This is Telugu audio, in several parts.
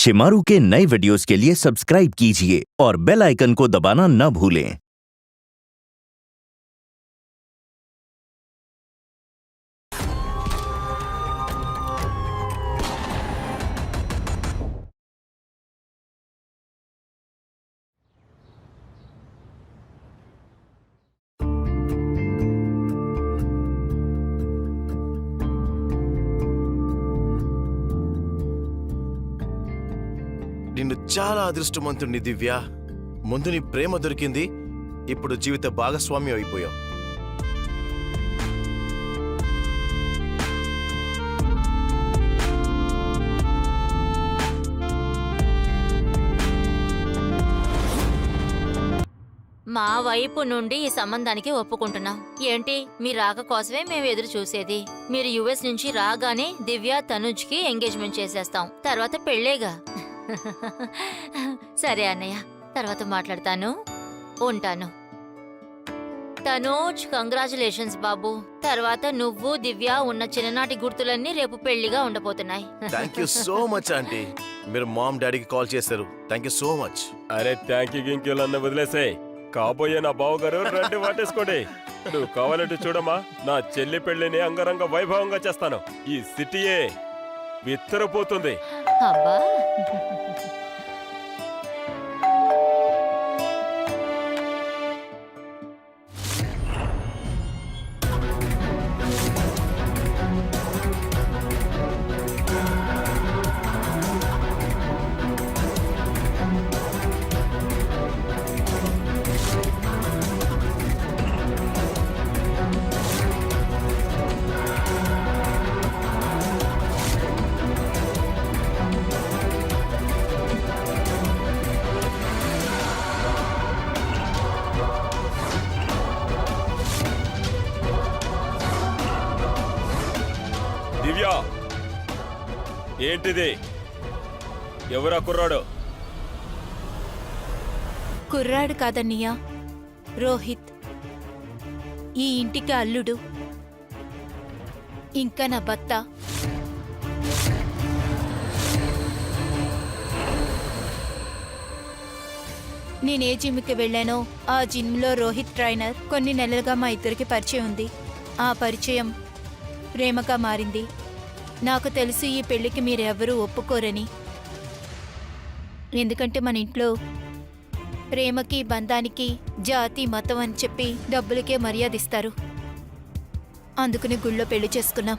शिमारू के नए वीडियोस के लिए सब्सक्राइब कीजिए और बेल आइकन को दबाना न भूलें। నిన్ను చాలా అదృష్టవంతుణ్ణి దివ్య. ముందు నీ ప్రేమ దొరికింది, ఇప్పుడు జీవిత భాగస్వామ్యం అయిపోయావు. మా వైపు నుండి ఈ సంబంధానికి ఒప్పుకుంటున్నాం. ఏంటి, మీ రాక కోసమే మేము ఎదురు చూసేది. మీరు యుఎస్ నుంచి రాగానే దివ్య తనుజ్కి ఎంగేజ్మెంట్ చేసేస్తాం, తర్వాత పెళ్ళేగా. సరే అన్నయ్య, తర్వాత మాట్లాడతాను. ఉంటాను. తనూజ్, కంగ్రాచులేషన్స్ బాబు. తర్వాత నువ్వు దివ్య ఉన్న చిన్ననాటి గుర్తులన్నీ రేపు పెళ్లిగా ఉండబోతున్నాయి. Thank you so much aunty. మీరు మామ్ డాడీకి కాల్ చేశారు. Thank you so much. అరే థ్యాంక్ యూ గింక్యూలు అన్న వదిలేసే. కాబోయే నా బావగారు రండి వాటేసుకోండి. నువ్వు కావాలంటే చూడమ్మా, నా చెల్లి పెళ్లిని అంగరంగ వైభవంగా చేస్తాను. ఈ సిటీయే విత్తరపోతుంది. అబ్బా, దివ్య, ఏంటిది? ఎవరా కుర్రాడు? కుర్రాడు కాదన్నయ్య, రోహిత్. ఈ ఇంటికి అల్లుడు, ఇంకా నా భర్త. నేనే జిమ్కి వెళ్ళానో ఆ జిమ్లో రోహిత్ ట్రైనర్. కొన్ని నెలలుగా మా ఇద్దరికి పరిచయం ఉంది. ఆ పరిచయం ప్రేమగా మారింది. నాకు తెలుసు ఈ పెళ్లికి మీరెవరూ ఒప్పుకోరని. ఎందుకంటే మన ఇంట్లో ప్రేమకి, బంధానికి జాతి, మతం అని చెప్పి డబ్బులకే మర్యాద ఇస్తారు. అందుకని గుళ్ళో పెళ్లి చేసుకున్నాం.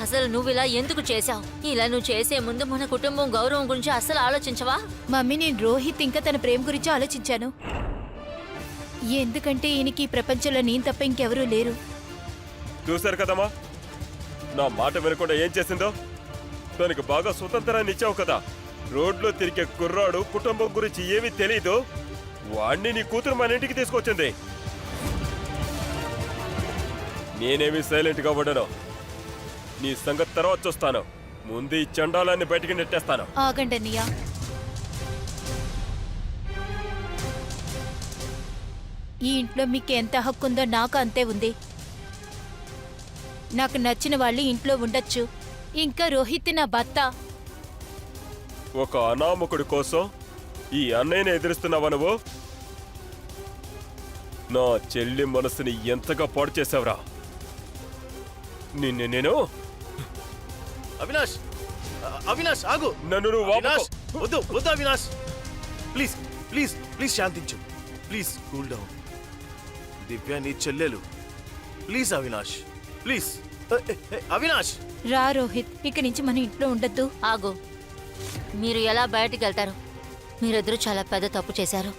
అసలు నువ్వు ఇలా ఎందుకు చేశావు? ఇలా నువ్వు చేసే ముందు మన కుటుంబం గౌరవం గురించి అసలు ఆలోచించవా? మమ్మీ, నేను రోహిత్ ఇంకా తన ప్రేమ గురించి ఆలోచించాను. ఎందుకంటే ఈయనకి ఈ ప్రపంచంలో నేను తప్ప ఇంకెవరూ లేరు. చూశారు కదమ్మా, నా మాట వినకుండా ఏం చేసిందో. తనకు బాగా స్వతంత్రాన్ని ఇచ్చావు కదా. రోడ్లో తిరిగే కుర్రాడు కుటుంబం గురించి ఏమీ తెలీదు. వాణ్ణి నీ కూతురు మన ఇంటికి తీసుకొచ్చింది. నేనేమి సైలెంట్గా ఉండను. నీ సంగతి తర్వాత చూస్తాను. ముందు ఈ చండాలాన్ని బయటికి నెట్టేస్తాను. ఆగండి అన్నయ్య. ఈ ఇంట్లో మీకు ఎంత హక్కు ఉందో నాకు అంతే ఉంది. నాకు నచ్చిన వాళ్ళు ఇంట్లో ఉండొచ్చు. ఇంకా రోహిత్ నా భర్త. ఒక అనామకుడి కోసం ఈ అన్నయ్యని ఎదురుస్తున్నావా నువ్వు? నా చెల్లి మనసుని ఎంతగా పాడు చేసావురా. నేను అవినాష్, అవినాష్ ఆగు. నన్ను నువ్వు అవినాష్, వద్దు వద్దు అవినాష్. ప్లీజ్ ప్లీజ్ ప్లీజ్ శాంతించు. Please cool down. దివ్య నీ చెల్లెలు. Please Avinash, please. అవినాష్, రా రోహిత్, ఇక నుంచి మన ఇంట్లో ఉండొద్దు. ఆగు. మీరు ఎలా బయటికి వెళ్తారు? మీరిద్దరూ చాలా పెద్ద తప్పు చేశారు.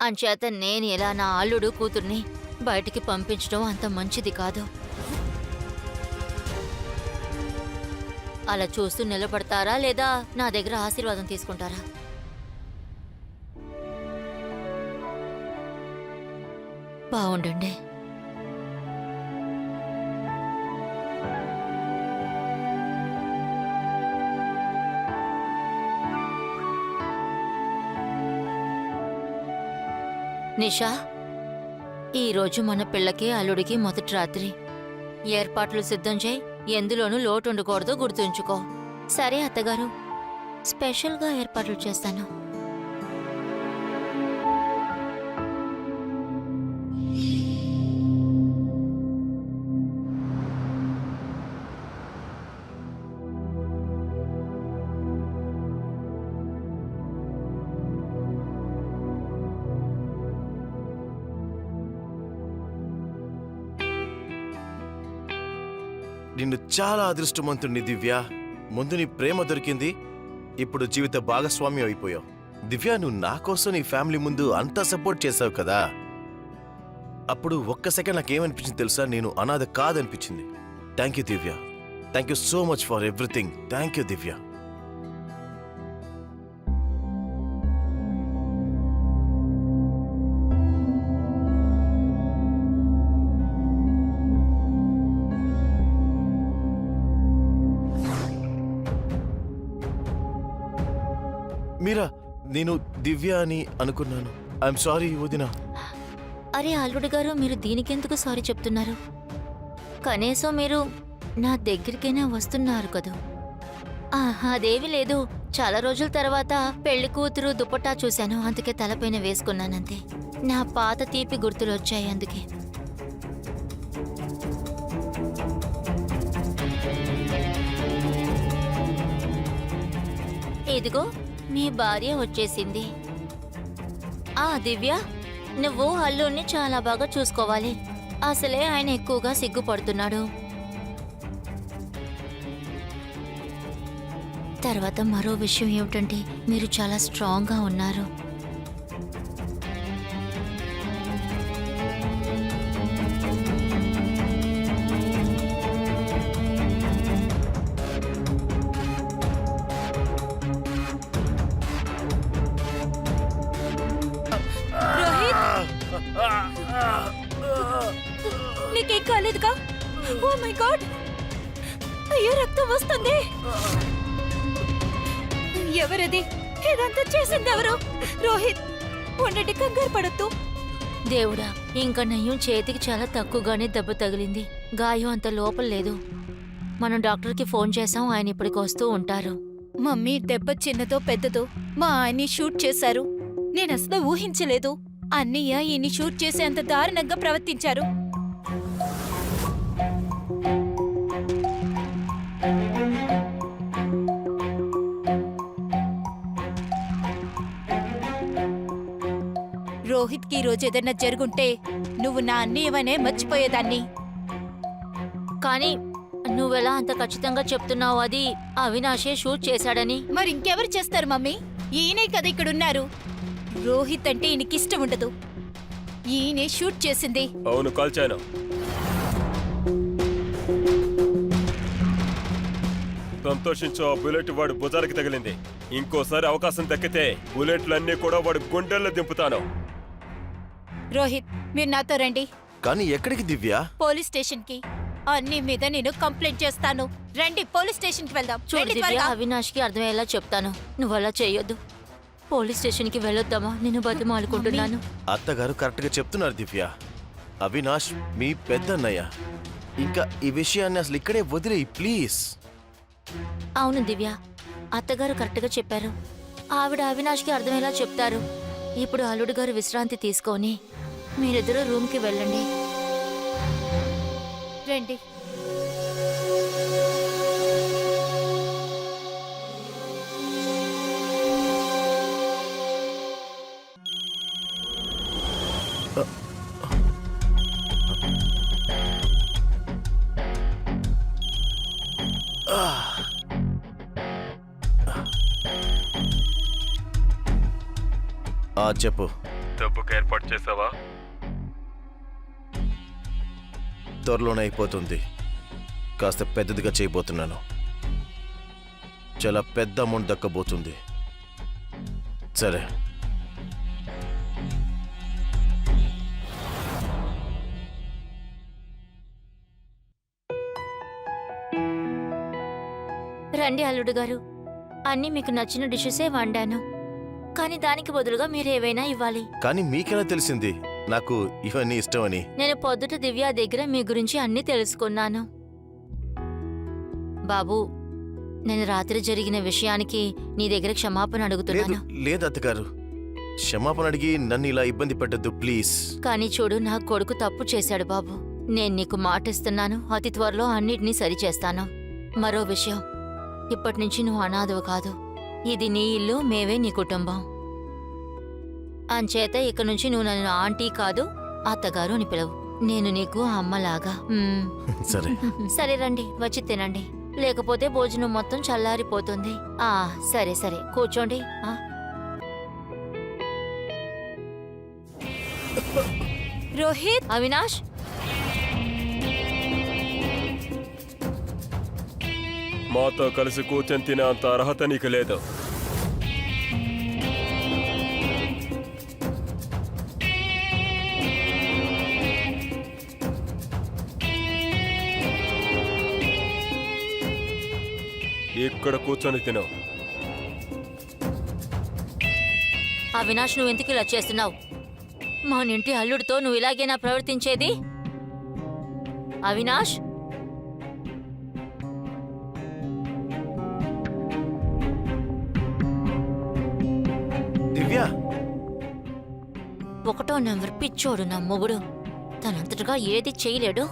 అంచేత నేను ఎలా నా అల్లుడు కూతుర్ని బయటికి పంపించడం అంత మంచిది కాదు. అలా చూస్తూ నిలబడతారా లేదా నా దగ్గర ఆశీర్వాదం తీసుకుంటారా? బాగుండండి. నిషా, ఈరోజు మన పిల్లకి అల్లుడికి మొదటి రాత్రి. ఏర్పాట్లు సిద్ధం చేయి, ఎందులోనూ లోటు ఉండకూడదు, గుర్తుంచుకో. సరే అత్తగారు, స్పెషల్గా ఏర్పాట్లు చేస్తాను. నిన్ను చాలా అదృష్టవంతుణ్ణి దివ్య. ముందు నీ ప్రేమ దొరికింది, ఇప్పుడు జీవిత భాగస్వామ్యం అయిపోయావు. దివ్య, నువ్వు నా కోసం నీ ఫ్యామిలీ ముందు అంతా సపోర్ట్ చేసావు కదా. అప్పుడు ఒక్క సెకండ్ నాకేమనిపించింది తెలుసా? నేను అనాథ కాదనిపించింది. Thank you Divya. Thank you so much for everything. Thank you Divya. Meera, నేను దివ్య అని అనుకున్నాను. ఐఎమ్ సారీ వదినా. అరే అల్లుడు గారు, మీరు దీనికెందుకు సారీ చెప్తున్నారు? కనీసం మీరు నా దగ్గరికైనా వస్తున్నారు కదూ. అదేమీ లేదు, చాలా రోజుల తర్వాత పెళ్లి కూతురు దుపట్టా చూశాను, అందుకే తలపైన వేసుకున్నానంతే. నా పాత తీపి గుర్తులు వచ్చాయి అందుకే. ఇదిగో మీ భార్య వచ్చేసింది. దివ్య, నువ్వు అల్లుణ్ణి చాలా బాగా చూసుకోవాలి. అసలే ఆయన ఎక్కువగా సిగ్గుపడుతున్నాడు. తర్వాత మరో విషయం ఏమిటంటే, మీరు చాలా స్ట్రాంగ్గా ఉన్నారు. నీకేం కాలేదుగా? ఓ మై గాడ్, అయ్యో రక్తం వస్తుంది. ఎవరది? ఇదంతా చేసింది ఎవరు? రోహిత్, ఉండండి, కంగారు పడద్దు. దేవుడా, ఇంకా నయ్యం చేతికి చాలా తక్కువగానే దెబ్బ తగిలింది. గాయం అంత లోపల లేదు. మనం డాక్టర్కి ఫోన్ చేసాం, ఆయన ఇప్పటికి వస్తూ ఉంటారు. మమ్మీ, దెబ్బ చిన్నదో పెద్దదో మా ఆయన్ని షూట్ చేశారు. నేనసలు ఊహించలేదు. అన్నయ్య ఈయన్ని షూట్ చేసేంత దారుణంగా ప్రవర్తించారు. రోహిత్కి ఈ రోజు ఏదైనా జరుగుంటే నువ్వు నా అన్నయ్యవనే మర్చిపోయేదాన్ని. కానీ నువ్వెలా అంత ఖచ్చితంగా చెప్తున్నావు అది అవినాషే షూట్ చేశాడని? మరి ఇంకెవరు చేస్తారు మమ్మీ? ఈయనే కదా ఇక్కడున్నారు. రోహిత్ అంటే ఈయనకిష్టం ఉండదు. ఈయనే షూట్ చేసింది. అవును, కాల్చాను. సంతోషించు, ఆ బుల్లెట్ వాడు భుజానికి తగిలింది. ఇంకోసారి అవకాశం దక్కితే బుల్లెట్లన్నీ కూడా వాడు గుండెల్లో దింపుతాను. రోహిత్, మీరు నాతో రండి. కానీ ఎక్కడికి దివ్య? పోలీస్ స్టేషన్ కి. అన్ని మీద నేను కంప్లైంట్ చేస్తాను. రండి, పోలీస్ స్టేషన్ కి వెళ్దాం. చూడు రండి దివ్య, త్వరగా. అవినాష్కి అర్థమయ్యేలా చెప్తాను. నువ్వు అలా చేయొద్దు. పోలీస్ స్టేషన్కి వెళ్ళొద్దామా? నేను బతిమాలుకుంటున్నాను. అత్తగారు కరెక్ట్ గా చెప్తున్నారు దివ్య. అవినాష్ మీ పెద్దన్నయ్య. ఇంకా ఈ విషయాన్ని అసలు ఇక్కడే వదిలేయి ప్లీజ్. అవును దివ్య, అత్తగారు కరెక్ట్గా చెప్పారు. ఆవిడ అవినాష్కి అర్థమయ్యేలా చెప్తారు. ఇప్పుడు అల్లుడు గారు విశ్రాంతి తీసుకొని మీరిద్దరూ రూమ్కి వెళ్ళండి. రండి. చెప్పు. డబ్బుకి ఏర్పాటు చేసావా? త్వరలోనే అయిపోతుంది. కాస్త పెద్దదిగా చేయబోతున్నాను. చాలా పెద్ద అమౌంట్ దక్కబోతుంది. సరే. రండి అల్లుడు గారు, అన్నీ మీకు నచ్చిన డిషెసే వండాను. కానీ దానికి బదులుగా మీరేవైనా ఇవ్వాలి. కానీ మీకెలా తెలిసింది నాకు ఇవన్నీ ఇష్టమని. నేను పొద్దుట దివ్య దగ్గర మీ గురించి అన్నీ తెలుసుకున్నాను. బాబు, నేను రాత్రి జరిగిన విషయానికి నీ దగ్గర క్షమాపణ లేదు అడుగుతున్నాను. లేదు అత్తగారు, క్షమాపణ అడిగి నన్ను ఇలా ఇబ్బంది పెట్టద్దు ప్లీజ్. కానీ చూడు, నా కొడుకు తప్పు చేశాడు బాబు. నేను నీకు మాటిస్తున్నాను, అతి త్వరలో అన్నిటినీ సరిచేస్తాను. మరో విషయం, ఇప్పటి నుంచి నువ్వు అనాథవు కాదు. ఇది నీ ఇల్లు, మేవే నీ కుటుంబం. అంచేత ఇక నుంచి నువ్వు నన్ను ఆంటీ కాదు, అత్తగారు అని పిలవు. నేను నీకు అమ్మలాగా. సరే. సరే రండి, వచ్చి తినండి, లేకపోతే భోజనం మొత్తం చల్లారిపోతుంది. సరే సరే, కూర్చోండి. రోహిత్, అవినాష్, మాతో కలిసి కూర్చొని తినే అంత అర్హత నీకు లేదు. ఇక్కడ కూర్చొని తిను. అవినాష్, నువ్వు ఎందుకు ఇలా చేస్తున్నావు? మా నింటి అల్లుడితో నువ్వు ఇలాగేనా ప్రవర్తించేది? అవినాష్, దివ్య, 1వ నెంబర్ పిచ్చోడు నా మొగుడు. తనంతటగా ఏది చేయలేడు.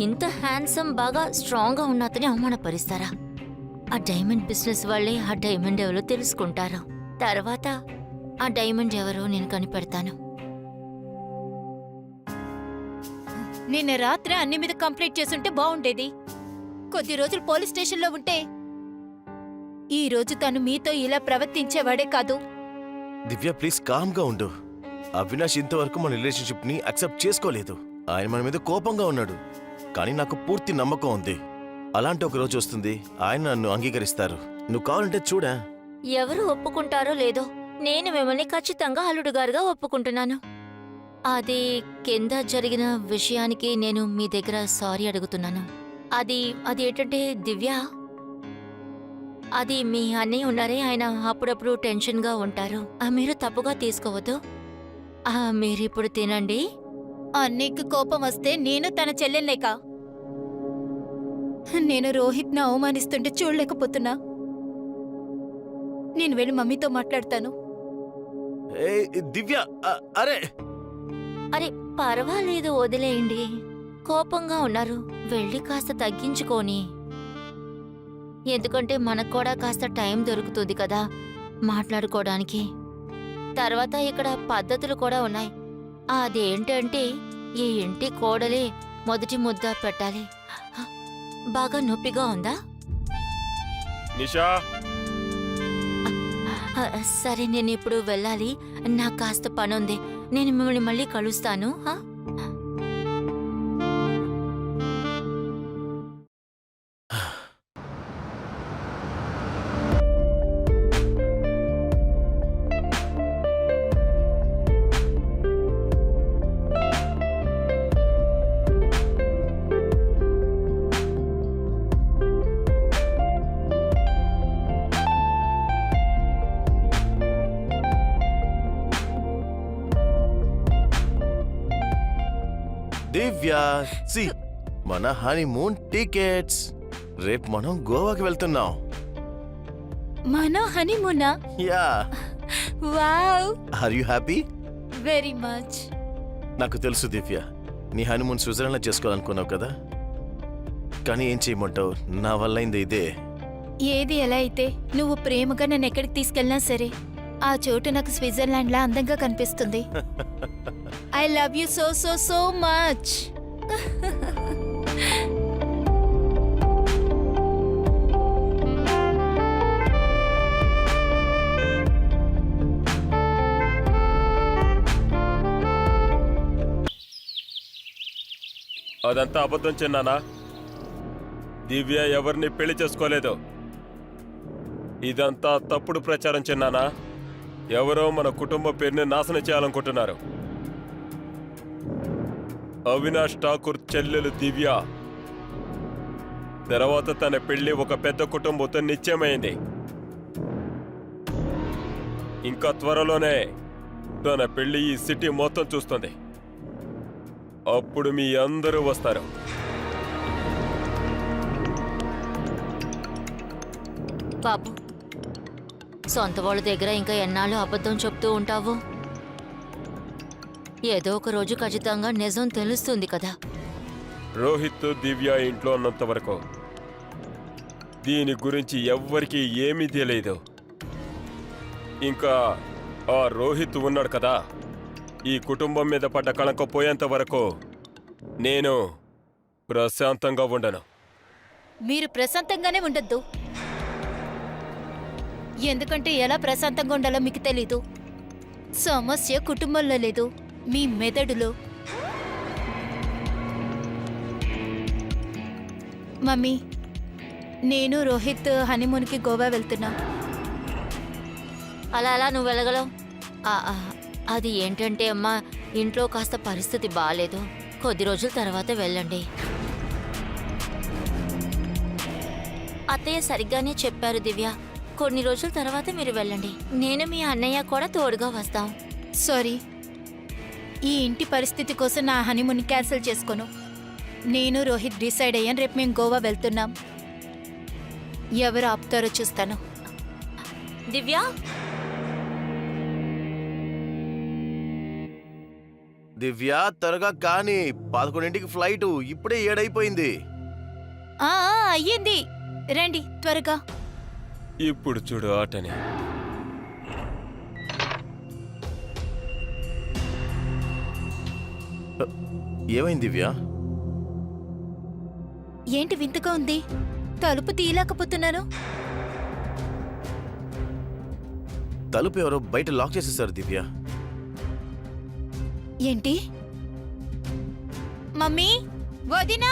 ఇంత హ్యాండ్సమ్, బాగా స్ట్రాంగ్గా ఉన్న అతని అవమానపరుస్తారా? ఆ డైమండ్ బిజినెస్ వాళ్ళే ఆ డైమండ్ ఎవరో తెలుసుకుంటారు. తర్వాత ఆ డైమండ్ ఎవరో నేను కనిపెడతాను. నిన్న రాత్రి అన్ని మీద కంప్లైంట్ చేసుంటే బాగుండేది. కొద్ది రోజులు పోలీస్ స్టేషన్లో ఉంటే ఈ రోజు తను మీతో ఇలా ప్రవర్తించేవాడే కాదు. దివ్య ప్లీజ్ కామ్ గా ఉండు. అవినాష్ ఇంతవరకు మన రిలేషన్షిప్ ని అక్సెప్ట్ చేసుకోలేదు. ఆయన మన మీద కోపంగా ఉన్నాడు. కానీ నాకు పూర్తి నమ్మకం ఉంది, అలాంటి ఒక రోజు వస్తుంది, ఆయన నన్ను అంగీకరిస్తారు. నువ్వు కావాలంటే చూడా. ఎవరు ఒప్పుకుంటారో లేదో, నేను మిమ్మల్ని ఖచ్చితంగా అల్లుడుగారుగా ఒప్పుకుంటున్నాను. అది కింద జరిగిన విషయానికి నేను మీ దగ్గర సారీ అడుగుతున్నాను. అది ఏంటంటే దివ్య, అది మీ అన్నయ్య ఉన్నారే, ఆయన అప్పుడప్పుడు టెన్షన్గా ఉంటారు. మీరు తప్పుగా తీసుకోవద్దు. మీరిప్పుడు తినండి. అన్నయ్యకి కోపం వస్తే నేను తన చెల్లెల్లేక? నేను రోహిత్ని అవమానిస్తుంటే చూడలేకపోతున్నా. నేను వెళ్ళి మమ్మీతో మాట్లాడతాను. దివ్య, అరే అరే పర్వాలేదు, వదిలేయండి. కోపంగా ఉన్నారు, వెళ్ళి కాస్త తగ్గించుకోని. ఎందుకంటే మనకు కూడా కాస్త టైం దొరుకుతుంది కదా మాట్లాడుకోవడానికి. తర్వాత ఇక్కడ పద్ధతులు కూడా ఉన్నాయి. అదేంటంటే ఈ ఇంటి కోడలే మొదటి ముద్ద పెట్టాలి. బాగా నొప్పిగా ఉందా? నిషా, సరే, నేను ఇప్పుడు వెళ్ళాలి. నాకు కాస్త పనుంది. నేను మిమ్మల్ని మళ్ళీ కలుస్తాను. దివ్య, సి మన హనీమూన్ టికెట్స్. రేపు మనం గోవాకి వెళ్తున్నాం. మన హనీమూనా? Yeah. Wow, are you happy? Very much. నాకు తెలుసు దివ్య, నీ హనీమూన్ స్విట్జర్లాండ్లో చేసుకోవాలనుకున్నావు కదా. కానీ ఏం చేయమంటావు, నా వల్ల అయింది ఇదే. ఏది ఎలా అయితే నువ్వు ప్రేమగా నన్ను ఎక్కడికి తీసుకెళ్ళినా సరే, ఆ చోటు నాకు స్విట్జర్లాండ్లా అందంగా కనిపిస్తుంది. I love you so so so much. అదంతా అబద్ధం చిన్నానా. దివ్య ఎవరిని పెళ్లి చేసుకోలేదు. ఇదంతా తప్పుడు ప్రచారం చిన్నానా. ఎవరో మన కుటుంబ పేరుని నాశనం చేయాలనుకుంటున్నారు. అవినాష్ ఠాకూర్ చెల్లెలు దివ్య తర్వాత తన పెళ్లి ఒక పెద్ద కుటుంబంతో నిశ్చయమైంది. ఇంకా త్వరలోనే తన పెళ్లి ఈ సిటీ మొత్తం చూస్తుంది. అప్పుడు మీ అందరూ వస్తారు. బాబు, సొంత వాళ్ళ దగ్గర ఇంకా ఎన్నాళ్ళు అబద్ధం చెప్తూ ఉంటావు? ఏదో ఒక రోజు ఖచ్చితంగా నిజం తెలుస్తుంది కదా. రోహిత్, దివ్య ఇంట్లో ఉన్నంత వరకు దీని గురించి ఎవ్వరికీ ఏమీ తెలియదు. ఇంకా ఆ రోహిత్ ఉన్నాడు కదా, ఈ కుటుంబం మీద పడ్డ కళంక పోయేంత వరకు నేను ప్రశాంతంగా ఉండను. మీరు ప్రశాంతంగానే ఉండొద్దు. ఎందుకంటే ఎలా ప్రశాంతంగా ఉండాలో మీకు తెలీదు. సమస్య కుటుంబంలో లేదు, మీ మెదడులో. మమ్మీ, నేను రోహిత్ హనీమూన్కి గోవా వెళ్తున్నా. అలా అలా నువ్వు వెళ్ళగలవు? అది ఏంటంటే అమ్మా, ఇంట్లో కాస్త పరిస్థితి బాగాలేదు. కొద్ది రోజుల తర్వాత వెళ్ళండి. అత్తయ్య సరిగ్గానే చెప్పారు దివ్య. కొన్ని రోజుల తర్వాత మీరు వెళ్ళండి. నేను మీ అన్నయ్య కూడా తోడుగా వస్తాం. సారీ, ఈ ఇంటి పరిస్థితి కోసం నా హనీమూన్ క్యాన్సిల్ చేసుకోను. నేను రోహిత్ డిసైడ్ అయ్యాను, రేపు మేము గోవా వెళ్తున్నాం. ఎవరు ఆపుతారో చూస్తాను. దివ్య, దివ్య త్వరగా కానీ, 11ంటికి ఫ్లైట్, ఇప్పుడే 7 అయిపోయింది. అయ్యింది, రండి త్వరగా. ఇప్పుడు చూడు ఆటని. ఏమైంది దివ్య? ఏంటి వింతగా ఉంది? తలుపు తీయలేకపోతున్నాను. తలుపు ఎవరో బయట లాక్ చేసేసారు దివ్య. ఏంటి? మమ్మీ, వదినా!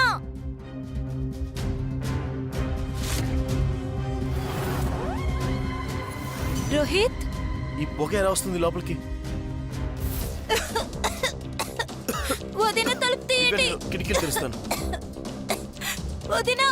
రోహిత్, ఈ పొగ ఎలా వస్తుంది లోపలికి? వదిన తలుపు తీయండి. కిటికీలు తెరుస్తాను. వదినా!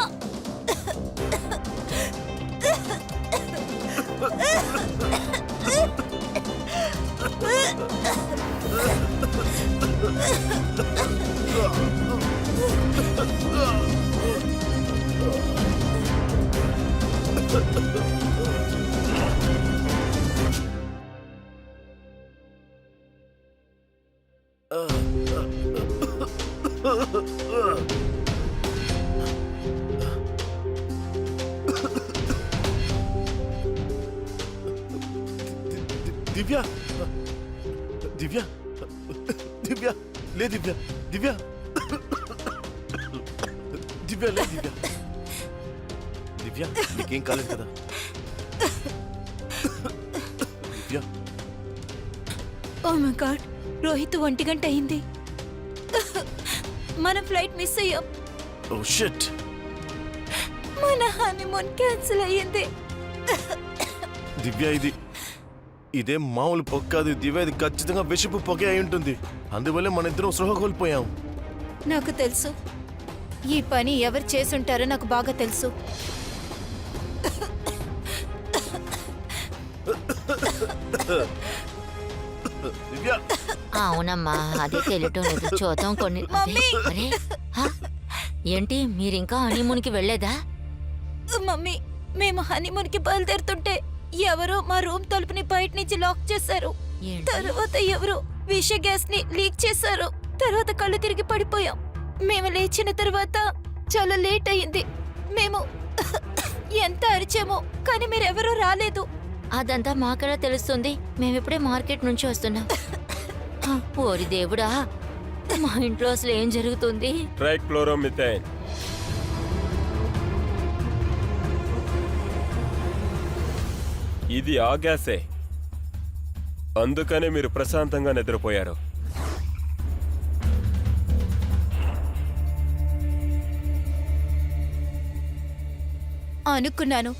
దివ్య, దివ్య, దివ్య, లే దివ్య, దివ్య, దివ్య, లే దివ్య, దివ్య, నీకేం కాలేదు కదా? Divya, oh my god, Rohit 1 గంట అయింది. మన ఫ్లైట్ మిస్ అయ్యాం. Oh shit. మన హనీమూన్ క్యాన్సిల్ అయ్యింది. దివ్య, ఇదేం మామూలు పొగ కాదు దివ్య, ఇది ఖచ్చితంగా విషపు పొగే అయి ఉంటుంది. అందువల్లే మన ఇద్దరం సృహ కోల్పోయాం. నాకు తెలుసు, ఈ పని ఎవరు చేసుంటారో నాకు బాగా తెలుసు. దివ్య, అవునమ్మా, అదే తెలియటం లేదు. చూద్దాం కొన్ని. అరే, ఏంటి మీరింకా హనీమూన్కి వెళ్ళలేదా? మమ్మీ, మేము హనీమూన్కి బయలుదేరుతుంటే ఎవరో మా రూమ్ తలుపుని బయట నుంచి లాక్ చేశారు. తర్వాత ఎవరో విష గ్యాస్ ని లీక్ చేశారు. తర్వాత కళ్ళు తిరిగి పడిపోయాం. మేము లేచిన తర్వాత చాలా లేట్ అయింది. మేము ఎంత అరిచామో, కానీ మీరెవరూ రాలేదు. అదంతా మాకెలా తెలుస్తుంది? మేమిప్పుడే మార్కెట్ నుంచి వస్తున్నాం. ఓరి దేవుడా, మా ఇంట్లో అసలు ఏం జరుగుతుంది? ట్రైక్లోరోమిథైన్. ఇది ఆ గ్యాసే. అందుకనే మీరు ప్రశాంతంగా నిద్రపోయారు. అనుకున్నాను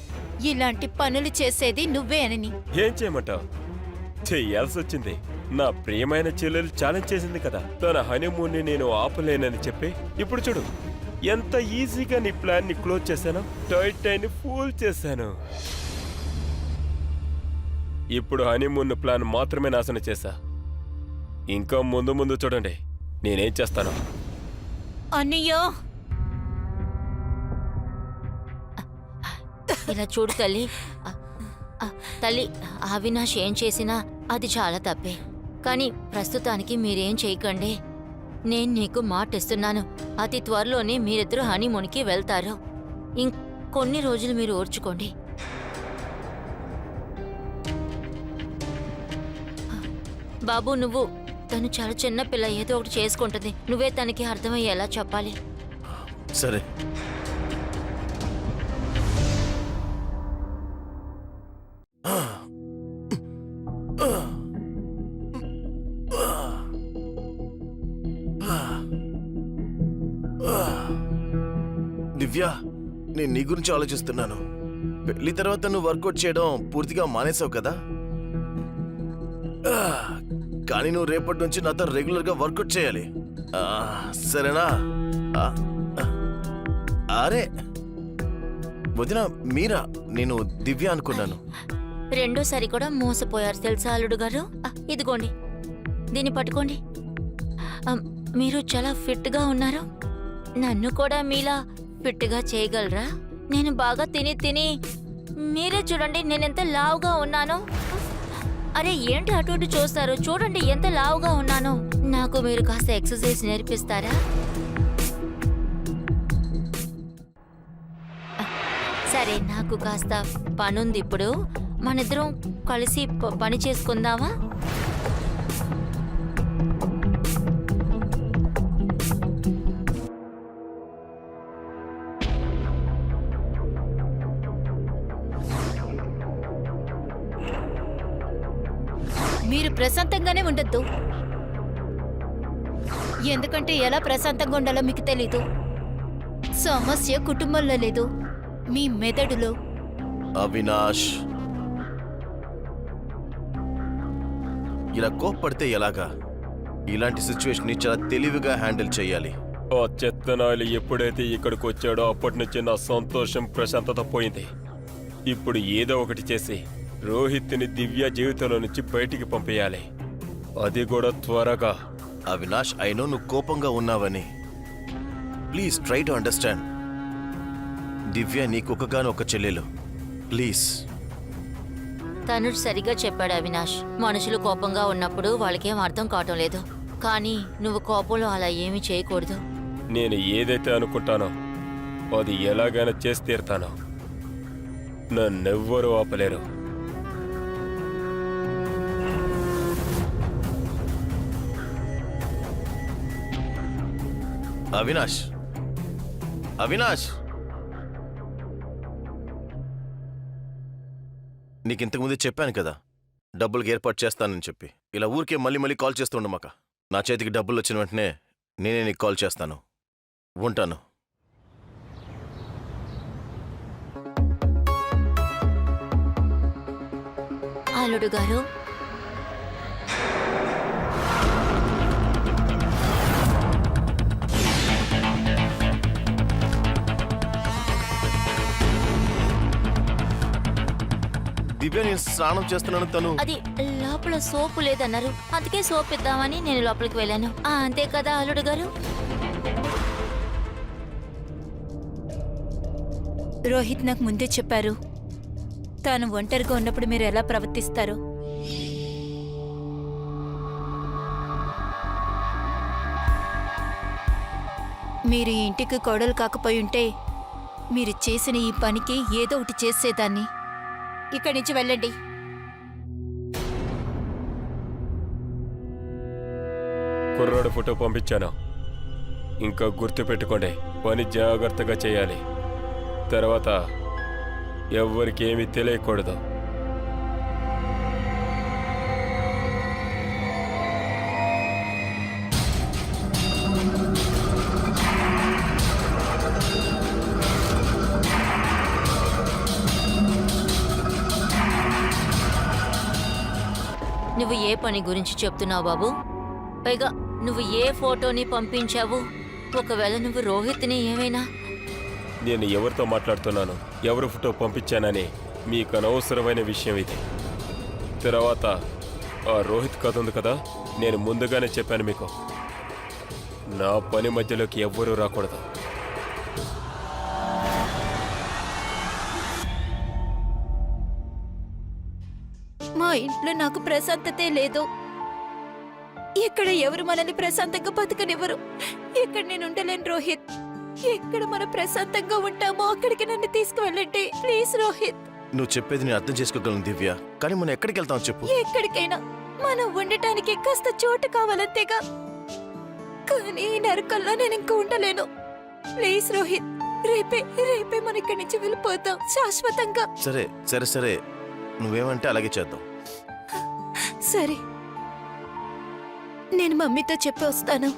ఇలాంటి పనులు చేసేది నువ్వే అని. ఏం చేయమంటావు? చెయ్యాల్సి వచ్చింది. నా ప్రియమైన చెల్లెలు ఛాలెంజ్ చేసింది కదా, తన హనీమూన్ని నేను ఆపలేనని చెప్పి. ఇప్పుడు చూడు ఎంత ఈజీగా నీ ప్లాన్ ని క్లోజ్ చేశాను. టైట్ ఫూల్ చేశాను. ఇప్పుడు హనీమూన్ ప్లాన్ మాత్రమే నాశనం చేశా. ఇంకా ముందు ముందు చూడండి, నేనేం చేస్తాను? అన్నయ్య ఇలా చూడు తల్లి. ఆ, ఆ, తల్లి, అవినాష్ ఏం చేసినా అది చాలా తప్పే. కానీ ప్రస్తుతానికి మీరేం చేయకండి. నేను నీకు మాటిస్తున్నాను, అతి త్వరలోనే మీరిద్దరూ హనీమూన్కి వెళ్తారు. ఇంకొన్ని రోజులు మీరు ఓర్చుకోండి. బాబు, నువ్వు తను చాలా చిన్న పిల్ల, ఏదో ఒకటి చేసుకుంటుంది. నువ్వే తనకి అర్థమయ్యేలా చెప్పాలి. సరే. దివ్య, నేను నీ గురించి ఆలోచిస్తున్నాను. పెళ్లి తర్వాత నువ్వు వర్కౌట్ చేయడం పూర్తిగా మానేసావు కదా, కానీ నువ్వు రేపటి నుంచి నాతో రెగ్యులర్ గా వర్కౌట్ చేయాలి. సరేనా? అరే వదిన, మీరా? నేను దివ్య అనుకున్నాను. రెండోసారి కూడా మోసపోయారు తెలుసా అల్లుడు గారు. ఇదిగోండి, దీన్ని పట్టుకోండి. మీరు చాలా ఫిట్గా ఉన్నారు. నన్ను కూడా మీలా ఫిట్గా చేయగలరా? నేను బాగా తిని తిని మీరే చూడండి నేనెంత లావుగా ఉన్నానో. అరే ఏంటి అటు ఇటు చూస్తారు? చూడండి ఎంత లావుగా ఉన్నానో. నాకు మీరు కాస్త ఎక్సర్సైజ్ నేర్పిస్తారా? సరే, నాకు కాస్త పనుంది ఇప్పుడు. మనిద్దరం కలిసి పని చేసుకుందామా? మీరు ప్రశాంతంగానే ఉండొద్దు. ఎందుకంటే ఎలా ప్రశాంతంగా ఉండాలో మీకు తెలీదు. సమస్య కుటుంబంలో లేదు, మీ మెదడులో. అవినాష్, ఇలా కోప్పడితే ఎలాగా? ఇలాంటి సిచ్యువేషన్ ని చాలా తెలివిగా హ్యాండిల్ చేయాలి. ఆ చెత్తనాయలు ఎప్పుడైతే ఇక్కడికి వచ్చాడో అప్పటి నుంచి నా సంతోషం, ప్రశాంతత పోయింది. ఇప్పుడు ఏదో ఒకటి చేసి రోహిత్ని దివ్య జీవితంలో నుంచి బయటికి పంపేయాలి, అది కూడా త్వరగా. అవినాష్, అయినో నువ్వు కోపంగా ఉన్నావని. Please try to understand. Divya నీకొకగాను ఒక చెల్లెలు. ప్లీజ్. తనుజ్ సరిగా చెప్పాడు అవినాష్. మనుషులు కోపంగా ఉన్నప్పుడు వాళ్ళకేం అర్థం కావటం లేదు. కానీ నువ్వు కోపంలో అలా ఏమీ చేయకూడదు. నేను ఏదైతే అనుకుంటానో అది ఎలాగైనా చేసి తీరుతాను. నన్నెవ్వరూ ఆపలేరు. అవినాష్, అవినాష్, నీకు ఇంతకుముందే చెప్పాను కదా డబ్బులకి ఏర్పాటు చేస్తానని చెప్పి. ఇలా ఊరికే మళ్ళీ మళ్ళీ కాల్ చేస్తుండమాక. నా చేతికి డబ్బులు వచ్చిన వెంటనే నేనే నీకు కాల్ చేస్తాను. ఉంటాను. అల్లుడు గారు, దివ్య, నేను స్నానం చేస్తున్నాను. తను అది లోపల సోపు లేదన్నారు, అందుకే సోప్ ఇద్దామని నేను లోపలికి వెళ్ళాను. అంతే కదా అల్లుడు గారు? రోహిత్ నాకు ముందే చెప్పారు, తాను ఒంటరిగా ఉన్నప్పుడు మీరు ఎలా ప్రవర్తిస్తారు. మీరు ఈ ఇంటికి కోడలు కాకపోయి ఉంటే మీరు చేసిన ఈ పనికి ఏదో ఒకటి చేసేదాన్ని. ఇక్కడి నుంచి వెళ్ళండి. కుర్రాడు ఫోటో పంపించాను. ఇంకా గుర్తుపెట్టుకోండి, పని జాగ్రత్తగా చేయాలి. తర్వాత ఎవ్వరికి ఏమీ తెలియకూడదు. నువ్వు ఏ పని గురించి చెప్తున్నావు బాబు? పైగా నువ్వు ఏ ఫోటోని పంపించావు? ఒకవేళ నువ్వు రోహిత్ని ఏమైనా... నేను ఎవరితో మాట్లాడుతున్నాను, ఎవరు ఫోటో పంపించానని మీకు అనవసరమైన విషయం ఇది. తర్వాత ఆ రోహిత్ కథ ఉంది కదా, నేను ముందుగానే చెప్పాను మీకు. నా పని మధ్యలోకి ఎవ్వరూ రాకూడదు. మా ఇంట్లో నాకు ప్రశాంతతే లేదు. ఇక్కడ ఎవరు మనల్ని ప్రశాంతంగా బతకనివ్వరు. ఇక్కడ నేను ఉండలేను రోహిత్. ఎక్కడ మనం ప్రశాంతంగా ఉంటామో అక్కడికి నన్ను తీసుకువెళ్ళండి ప్లీజ్ రోహిత్. నువ్వు చెప్పేది నేను అర్థం చేసుకోగలను దివ్య, కానీ మనం ఎక్కడికి వెళ్తాం చెప్పు. ఎక్కడికైనా మనం ఉండటానికి కాస్త చోటు కావాలంతేగా. కానీ ఈ నరకంలో నేను ఇంక ఉండలేను. ప్లీజ్ రోహిత్, రేపే మన ఇక్కడి నుంచి వెళ్ళిపోతాం శాశ్వతంగా. సరే సరే సరే, నువ్వేమంటే అలాగే చేద్దాం. సరే, నేను మమ్మీతో చెప్పి వస్తాను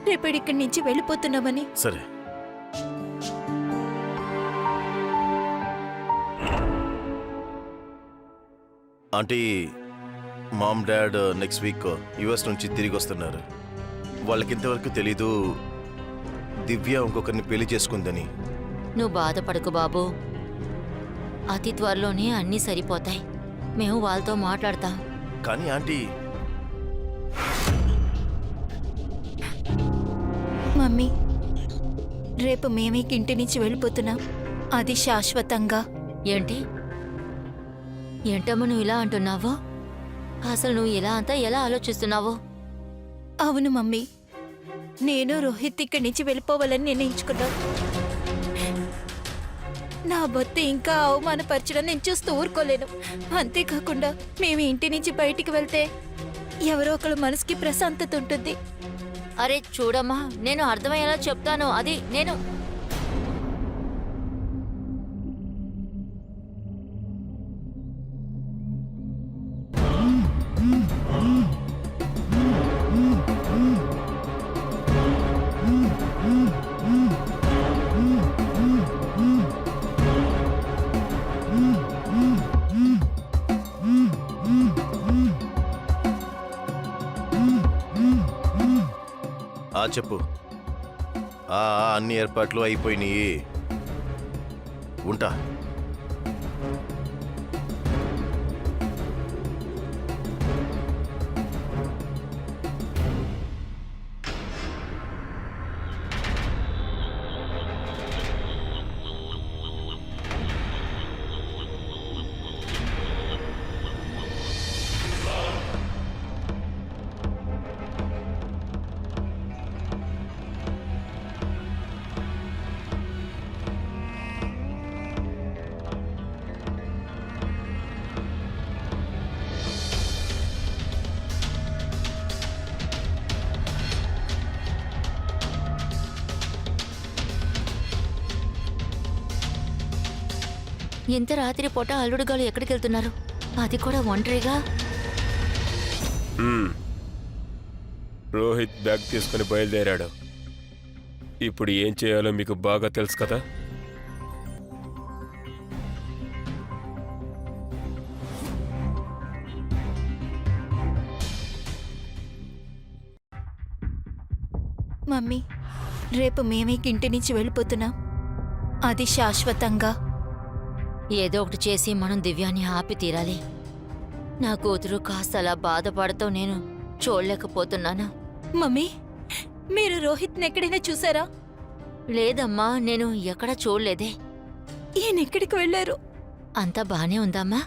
రేపటి ఇక్కడి నుంచి వెళ్ళిపోతున్నామని. సరే. Aunty, mom dad next week US నుంచి తిరిగి వస్తున్నారు. వాళ్ళకి ఇంతవరకు తెలీదు దివ్య ఇంకొకరిని పెళ్లి చేసుకుందని. నువ్వు బాధపడకు బాబు, అతి త్వరలోనే అన్నీ సరిపోతాయి. మేము వాళ్ళతో మాట్లాడతాం. కానీ ఆంటీ, మమ్మీ, రేపు మేమే ఇంటి నుంచి వెళ్ళిపోతున్నాం, అది శాశ్వతంగా. ఏంటి ఏంటమ్మా నువ్వు ఇలా అంటున్నావు? అసలు నువ్వు ఇలా అంతా ఎలా ఆలోచిస్తున్నావు? అవును మమ్మీ, నేను రోహిత్ ఇక్కడి నుంచి వెళ్ళిపోవాలని నిర్ణయించుకున్నాను. నా బొత్తి ఇంకా అవమానపరచడం నేను చూస్తూ ఊరుకోలేను. అంతేకాకుండా మేము ఇంటి నుంచి బయటికి వెళ్తే ఎవరో ఒకళ్ళ మనసుకి ప్రశాంతత ఉంటుంది. అరే చూడమ్మా, నేను అర్థమయ్యేలా చెప్తాను. అది నేను చెప్పు. అన్ని ఏర్పాట్లు అయిపోయినాయి, ఉంటా. ఇంత రాత్రి పూట అల్లుడుగాలు ఎక్కడికి వెళ్తున్నారు? అది కూడా ఒంటరిగా? రోహిత్ బ్యాగ్ తీసుకుని బయలుదేరాడు. ఇప్పుడు ఏం చేయాలో మీకు బాగా తెలుసు కదా. మమ్మీ, రేపు మేమే ఇంటి నుంచి వెళ్ళిపోతున్నాం, అది శాశ్వతంగా. ఏదో ఒకటి చేసి మనం దివ్యాన్ని ఆపి తీరాలి. నా కూతురు కాస్త అలా బాధపడతో నేను చూడలేకపోతున్నాను. మమ్మీ, మీరు రోహిత్ని ఎక్కడైనా చూసారా? లేదమ్మా, నేను ఎక్కడా చూడలేదే. ఈయన ఎక్కడికి వెళ్ళారు? అంతా బానే ఉందమ్మా.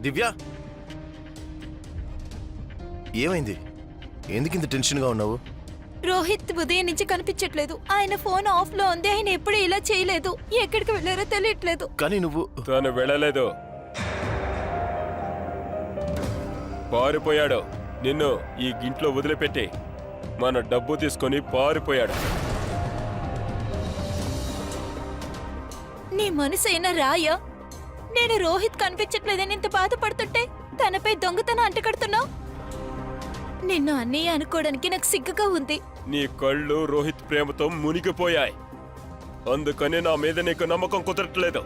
దివ్య, ఏమైంది? ఎందుకింత టెన్షన్గా ఉన్నావు? రోహిత్ ఉదయం నుంచి కనిపించట్లేదు. ఆయన ఫోన్ ఆఫ్ లో ఉంది. ఆయన ఎప్పుడు ఇలా చేయలేదు. ఎక్కడికి వెళ్ళారో తెలియట్లేదు. కానీ నువ్వు... తాను వెళ్ళలేదు, పారిపోయాడు. నిన్ను ఈ ఇంట్లో వదిలిపెట్టి మన డబ్బు తీసుకొని పారిపోయాడు. నీ మనసు అయినా రాయా? నేను రోహిత్ కనిపించట్లేదని ఇంత బాధపడుతుంటే తనపై దొంగతనం అంటకడుతున్నావు. నిన్ను అన్నయ్య అనుకోవడానికి నాకు సిగ్గుగా ఉంది. నీ కళ్ళు రోహిత్ ప్రేమతో మునిగిపోయాయి, అందుకని నా మీద నీకు నమ్మకం కుదరట్లేదు.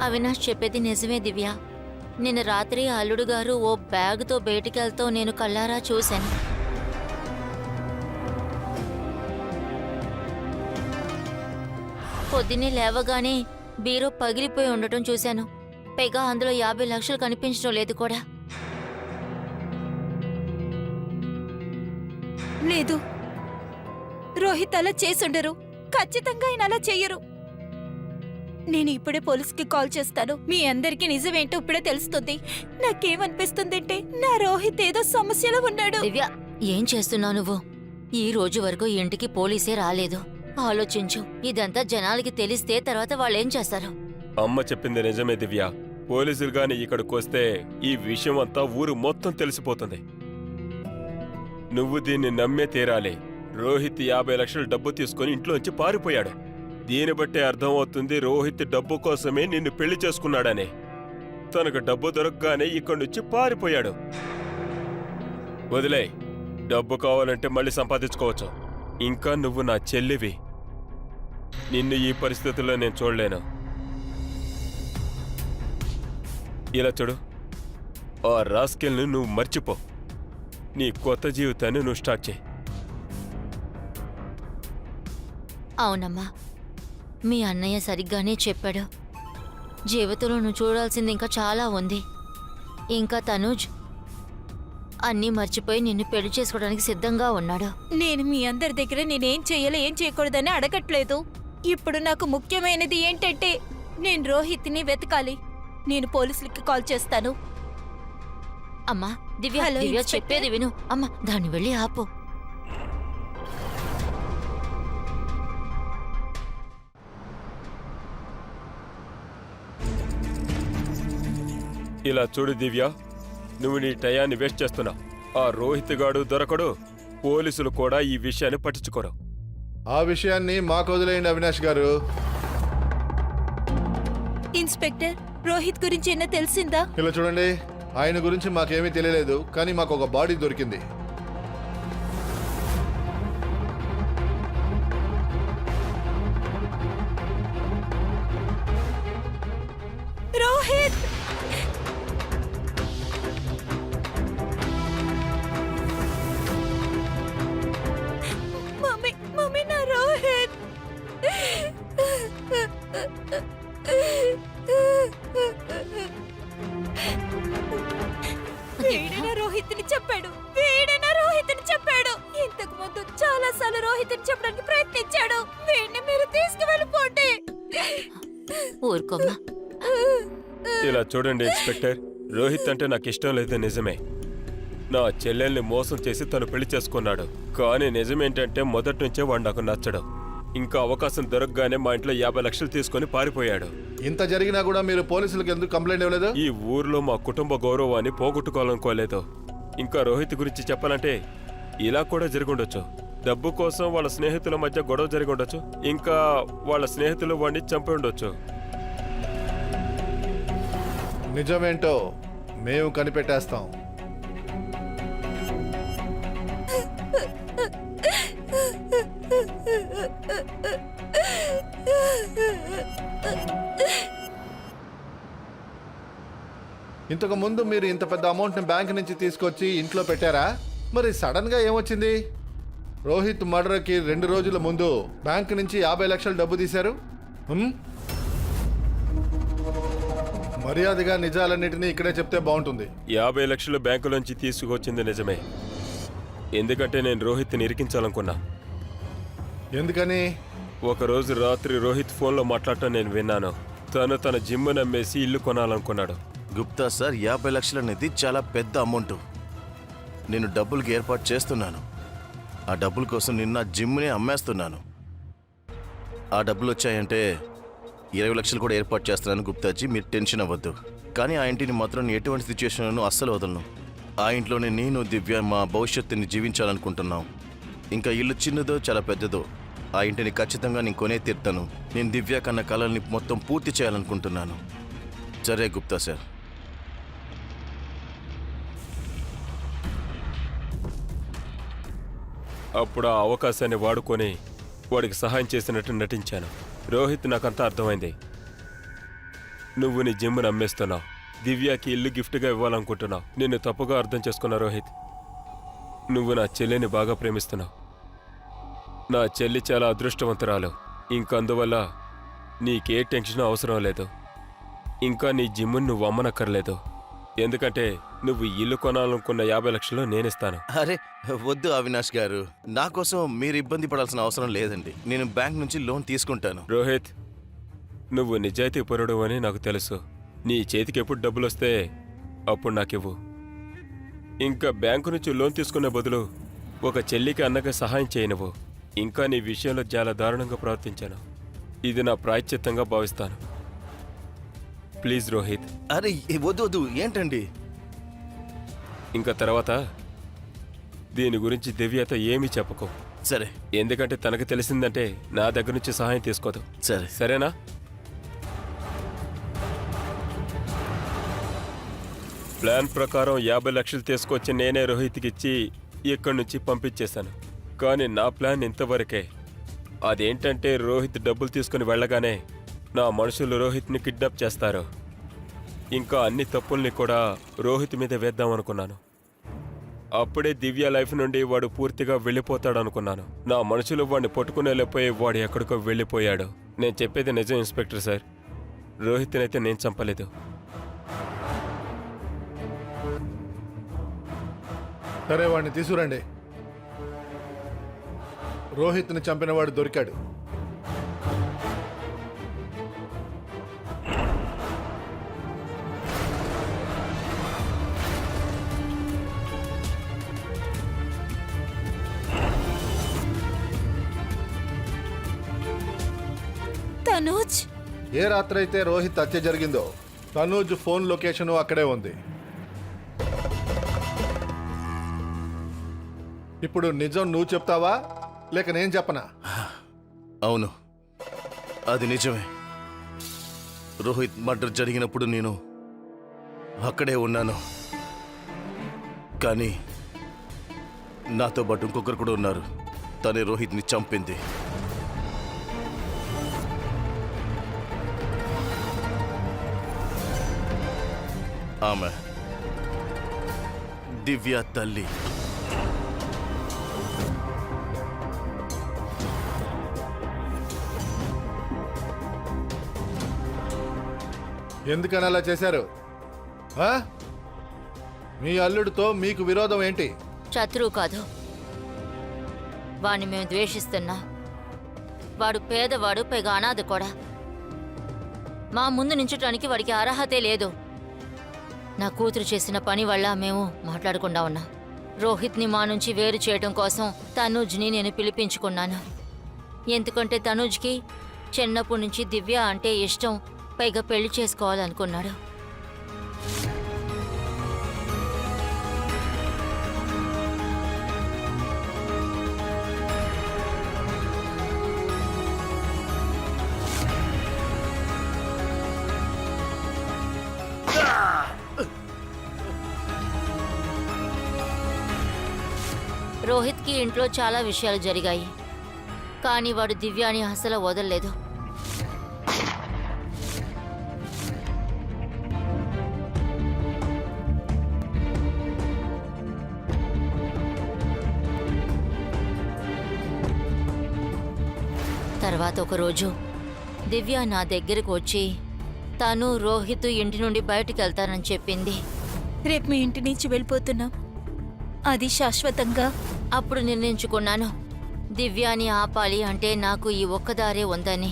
అవినాష్ చెప్పేది నిజమే దివ్య. నిన్న రాత్రి అల్లుడు గారు ఓ బ్యాగుతో బయటికెళ్తూ నేను కళ్ళారా చూశాను. పొద్దున్నే లేవగానే బీరో పగిలిపోయి ఉండటం చూశాను. పైగా అందులో 50 లక్షలు కనిపించడం లేదు కూడా. లేదు, రోహిత్ అలా చేసుండరు. ఖచ్చితంగా ఆయన అలా చెయ్యరు. నేను ఇప్పుడే పోలీస్కి కాల్ చేస్తాను. మీ అందరికీ నిజమేంటో ఇప్పుడే తెలుస్తుంది. నాకేమనిపిస్తుందంటే నా రోహిత్ ఏదో సమస్యలో ఉన్నాడు. దివ్య, ఏం చేస్తున్నావు నువ్వు? ఈ రోజు వరకు ఇంటికి పోలీసే రాలేదు. ఆలోచించు, ఇదంతా జనాలకి తెలిస్తే తర్వాత వాళ్ళేం చేస్తారు? అమ్మ చెప్పింది నిజమే దివ్య. పోలీసులు గాని ఇక్కడికి వస్తే ఈ విషయం అంతా ఊరు మొత్తం తెలిసిపోతుంది. నువ్వు దీన్ని నమ్మే తీరాలి. రోహిత్ 50 లక్షల డబ్బు తీసుకుని ఇంట్లోంచి పారిపోయాడు. దీన్ని బట్టే అర్థమవుతుంది రోహిత్ డబ్బు కోసమే నిన్ను పెళ్లి చేసుకున్నాడని. తనకు డబ్బు దొరకగానే ఇక్కడి నుంచి పారిపోయాడు. వదిలే, డబ్బు కావాలంటే మళ్ళీ సంపాదించుకోవచ్చు. ఇంకా నువ్వు నా చెల్లివి. నిన్ను ఈ పరిస్థితుల్లో నేను చూడలేను. ఇలా చూడు, ఆ రాస్కెల్ని నువ్వు మర్చిపో. నీ కొత్త జీవితాన్ని నువ్వు స్టార్ట్ చేయి. అవునమ్మా, మీ అన్నయ్య సరిగ్గానే చెప్పాడు. జీవితంలో నువ్వు చూడాల్సింది ఇంకా చాలా ఉంది. ఇంకా తనుజ్ అన్నీ మర్చిపోయి నిన్ను పెళ్లి చేసుకోవడానికి సిద్ధంగా ఉన్నాడు. నేను మీ అందరి దగ్గర నేనేం చెయ్యాలి ఏం చేయకూడదని అడగట్లేదు. ఇప్పుడు నాకు ముఖ్యమైనది ఏంటంటే నేను రోహిత్ని వెతకాలి. నేను పోలీసులకి కాల్ చేస్తాను. అమ్మా దివ్య, హలో, దివ్య ఇన్స్పెక్టర్. చెప్పేది విను. అమ్మా, దాన్ని వెళ్ళి ఆపు. ఇలా చూడు దివ్య, నువ్వు నీ టయాన్ని వేస్ట్ చేస్తున్నావు. ఆ రోహిత్ గాడు దొరకడు, పోలీసులు కూడా ఈ విషయాన్ని పట్టించుకోరు. ఆ విషయాన్ని మాకు వదిలేయండి అవినాష్ గారు. ఇన్స్పెక్టర్, రోహిత్ గురించి ఏమైనా తెలిసిందా? ఇలా చూడండి, ఆయన గురించి మాకేమీ తెలియలేదు, కానీ మాకు ఒక బాడీ దొరికింది. రోహిత్! మమ్మీ, మమ్మీ, నా రోహిత్! వీడైనా రోహిత్ని చెప్పాడు. వీడైనా రోహిత్ని చెప్పాడు. ఇంతకు ముందు చాలా సార్లు రోహిత్ని చెప్పడానికి ప్రయత్నించాడు. వీడిని మీరు తీసుకువెళ్ళిపోండి. ఊరుకోమ్మా. ఇలా చూడండి ఇన్స్పెక్టర్, రోహిత్ అంటే నాకు ఇష్టం లేదు నిజమే. నా చెల్లెల్ని మోసం చేసి తను పెళ్లి చేసుకున్నాడు. కానీ నిజమేంటంటే మొదటి నుంచే వాడు నాకు నచ్చడు. ఇంకా అవకాశం దొరకగానే మా ఇంట్లో 50 లక్షలు తీసుకొని పారిపోయాడు. ఇంత జరిగినా కూడా మీరు పోలీసులకు ఎందుకు కంప్లైంట్ ఇవ్వలేదు? ఈ ఊర్లో మా కుటుంబ గౌరవాన్ని పోగొట్టుకోవాలనుకోలేదు. ఇంకా రోహిత్ గురించి చెప్పాలంటే ఇలా కూడా జరిగుండొచ్చు. డబ్బు కోసం వాళ్ళ స్నేహితుల మధ్య గొడవ జరిగి ఉండొచ్చు. ఇంకా వాళ్ళ స్నేహితులు వాడిని చంపి ఉండొచ్చు. నిజమేంటో మేము కనిపెట్టేస్తాం. ఇంతకు ముందు మీరు ఇంత పెద్ద అమౌంట్ని బ్యాంక్ నుంచి తీసుకొచ్చి ఇంట్లో పెట్టారా? మరి సడన్ గా ఏమొచ్చింది? రోహిత్ మర్డర్కి 2 రోజుల ముందు బ్యాంక్ నుంచి 50 లక్షలు డబ్బు తీశారు. మర్యాదగా నిజాలన్నిటినీ ఇక్కడే చెప్తే బాగుంటుంది. 50 లక్షలు బ్యాంకులోంచి తీసుకొచ్చింది నిజమే. ఎందుకంటే నేను రోహిత్ని ఇరికించాలనుకున్నా. ఎందుకని? ఒకరోజు రాత్రి రోహిత్ ఫోన్లో మాట్లాడటం నేను విన్నాను. తను తన జిమ్ నమ్మేసి ఇల్లు కొనాలనుకున్నాడు. గుప్తా సార్, 50 లక్షలు అనేది చాలా పెద్ద అమౌంట్. నేను డబ్బులకి ఏర్పాటు చేస్తున్నాను. ఆ డబ్బుల కోసం నిన్న జిమ్ని అమ్మేస్తున్నాను. ఆ డబ్బులు వచ్చాయంటే 20 లక్షలు కూడా ఏర్పాటు చేస్తున్నాను గుప్తాజీ, మీరు టెన్షన్ అవ్వద్దు. కానీ ఆ ఇంటిని మాత్రం ఎటువంటి సిచ్యువేషన్లను అస్సలు వదలను. ఆ ఇంట్లోనే నేను దివ్య మా భవిష్యత్తుని జీవించాలనుకుంటున్నాం. ఇంకా ఇల్లు చిన్నదో చాలా పెద్దదో ఆ ఇంటిని ఖచ్చితంగా నేను కొనే తీర్తాను. నేను దివ్య కన్న కళల్ని మొత్తం పూర్తి చేయాలనుకుంటున్నాను. సరే గుప్తా సార్. అప్పుడు ఆ అవకాశాన్ని వాడుకొని వాడికి సహాయం చేసినట్టు నటించాను. రోహిత్ నాకంతా అర్థమైంది. నువ్వు నీ జిమ్ను అమ్మేస్తున్నావు, దివ్యకి ఇల్లు గిఫ్ట్గా ఇవ్వాలనుకుంటున్నావు. నిన్ను తప్పుగా అర్థం చేసుకున్నా రోహిత్. నువ్వు నా చెల్లిని బాగా ప్రేమిస్తున్నావు. నా చెల్లి చాలా అదృష్టవంతురాలు. ఇంకందువల్ల నీకే టెన్షన్ అవసరం లేదు. ఇంకా నీ జిమ్ను నువ్వు అమ్మనక్కర్లేదు. ఎందుకంటే నువ్వు ఇల్లు కొనాలనుకున్న 50 లక్షలు నేనిస్తాను. అరే వద్దు అవినాష్ గారు, నా కోసం మీరు ఇబ్బంది పడాల్సిన అవసరం లేదండి. నేను బ్యాంక్ నుంచి లోన్ తీసుకుంటాను. రోహిత్, నువ్వు నిజాయితీ పరుడు అని నాకు తెలుసు. నీ చేతికి ఎప్పుడు డబ్బులొస్తే అప్పుడు నాకివ్వు. ఇంకా బ్యాంకు నుంచి లోన్ తీసుకునే బదులు ఒక చెల్లికి అన్నకి సహాయం చేయనువ్వు. ఇంకా నీ విషయంలో చాలా దారుణంగా ప్రవర్తించాను. ఇది నా ప్రాయశ్చిత్తంగా భావిస్తాను. ప్లీజ్ రోహిత్. అరే వద్దు వద్దు, ఏంటండి? ఇంకా తర్వాత దీని గురించి దివ్యతో ఏమీ చెప్పకు. సరే ఎందుకంటే తనకు తెలిసిందంటే నా దగ్గర నుంచి సహాయం తీసుకోదు. సరే సరేనా? ప్లాన్ ప్రకారం 50 లక్షలు తీసుకొచ్చి నేనే రోహిత్కి ఇచ్చి ఇక్కడి నుంచి పంపించేశాను. కానీ నా ప్లాన్ ఇంతవరకే. అదేంటంటే రోహిత్ డబ్బులు తీసుకుని వెళ్ళగానే నా మనుషులు రోహిత్ని కిడ్నాప్ చేస్తారు. ఇంకా అన్ని తప్పుల్ని కూడా రోహిత్ మీద వేద్దామనుకున్నాను. అప్పుడే దివ్య లైఫ్ నుండి వాడు పూర్తిగా వెళ్ళిపోతాడనుకున్నాను. నా మనుషులు వాడిని పట్టుకునే లేపోయి వాడు ఎక్కడికో వెళ్ళిపోయాడు. నేను చెప్పేది నిజం ఇన్స్పెక్టర్ సార్. రోహిత్నైతే నేను చంపలేదు. సరే, వాడిని తీసుకురండి. రోహిత్ని చంపినవాడు దొరికాడు. తనూజ్, ఏ రాత్రైతే రోహిత్ హత్య జరిగిందో తనూజ్ ఫోన్ లొకేషను అక్కడే ఉంది. ఇప్పుడు నిజం నువ్వు చెప్తావా లేక నేను చెప్పనా? అవును, అది నిజమే. రోహిత్ మర్డర్ జరిగినప్పుడు నేను అక్కడే ఉన్నాను. కానీ నాతో పాటు ఇంకొకరు కూడా ఉన్నారు. తనే రోహిత్ని చంపింది. ఆమె దివ్య తల్లి. ఎందుకని అలా చేశారు? ఆ? మీ అల్లుడితో మీకు విరోధం ఏంటి? శత్రువు కాదు, వాణ్ణి మేము ద్వేషిస్తున్నా. వాడు పేదవాడు, పైగా అనాథ కూడా. మా ముందు నించటానికి వాడికి అర్హతే లేదు. నా కూతురు చేసిన పని వల్ల మేము మాట్లాడకుండా ఉన్నాం. రోహిత్ని మా నుంచి వేరు చేయడం కోసం తనూజ్ని నేను పిలిపించుకున్నాను. ఎందుకంటే తనూజ్కి చిన్నప్పటి నుంచి దివ్య అంటే ఇష్టం, పైగా పెళ్లి చేసుకోవాలనుకున్నాడు. రోహిత్కి ఇంట్లో చాలా విషయాలు జరిగాయి, కానీ వాడు దివ్యాని అసలు వదలలేదు. తర్వాత ఒకరోజు దివ్య నా దగ్గరకు వచ్చి తను రోహిత్ ఇంటి నుండి బయటికి వెళ్తానని చెప్పింది. రేపు మీ ఇంటి నుంచి వెళ్ళిపోతున్నాం, అది శాశ్వతంగా. అప్పుడు నిర్ణయించుకున్నాను, దివ్యాని ఆపాలి అంటే నాకు ఈ ఒక్కదారే ఉందని.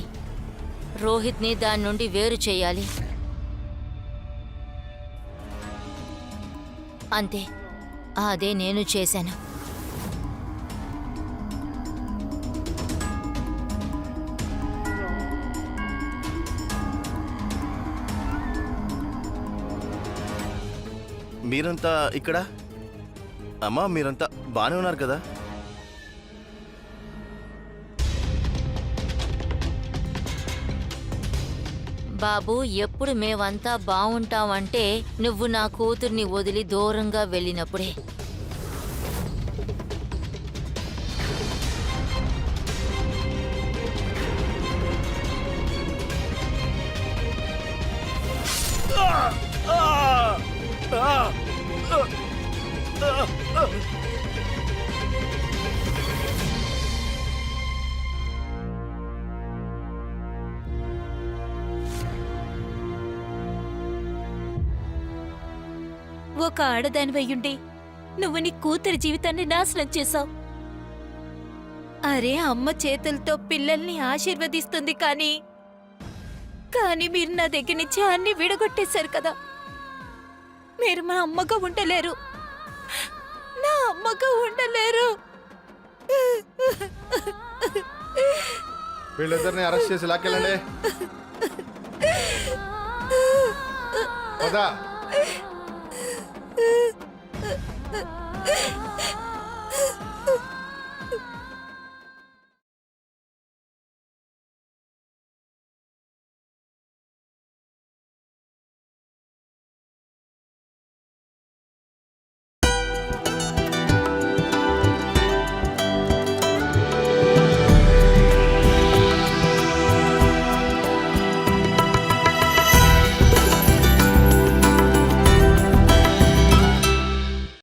రోహిత్ని దాని నుండి వేరు చేయాలి. అంతే, అదే నేను చేశాను. మీరంతా ఇక్కడ? అమ్మా, మీరంతా బాగానే ఉన్నారు కదా? బాబు, ఎప్పుడు మేమంతా బావుంటామంటే నువ్వు నా కూతుర్ని వదిలి దూరంగా వెళ్ళినప్పుడే. ఒక ఆడదాని వయ్యుండి నువ్వు నీ కూతురి జీవితాన్ని నాశనం చేశావు. అరే, అమ్మ చేతులతో పిల్లల్ని ఆశీర్వదిస్తుంది కానీ మీరు నా దగ్గర నుంచి అన్ని విడగొట్టేశారు కదా. మీరు మా అమ్మగా ఉండలేరు, నా అమ్మగా ఉండలేరు. వీళ్ళిద్దరిని అరెస్ట్ చేసి లాక్కెళ్ళండి. పదా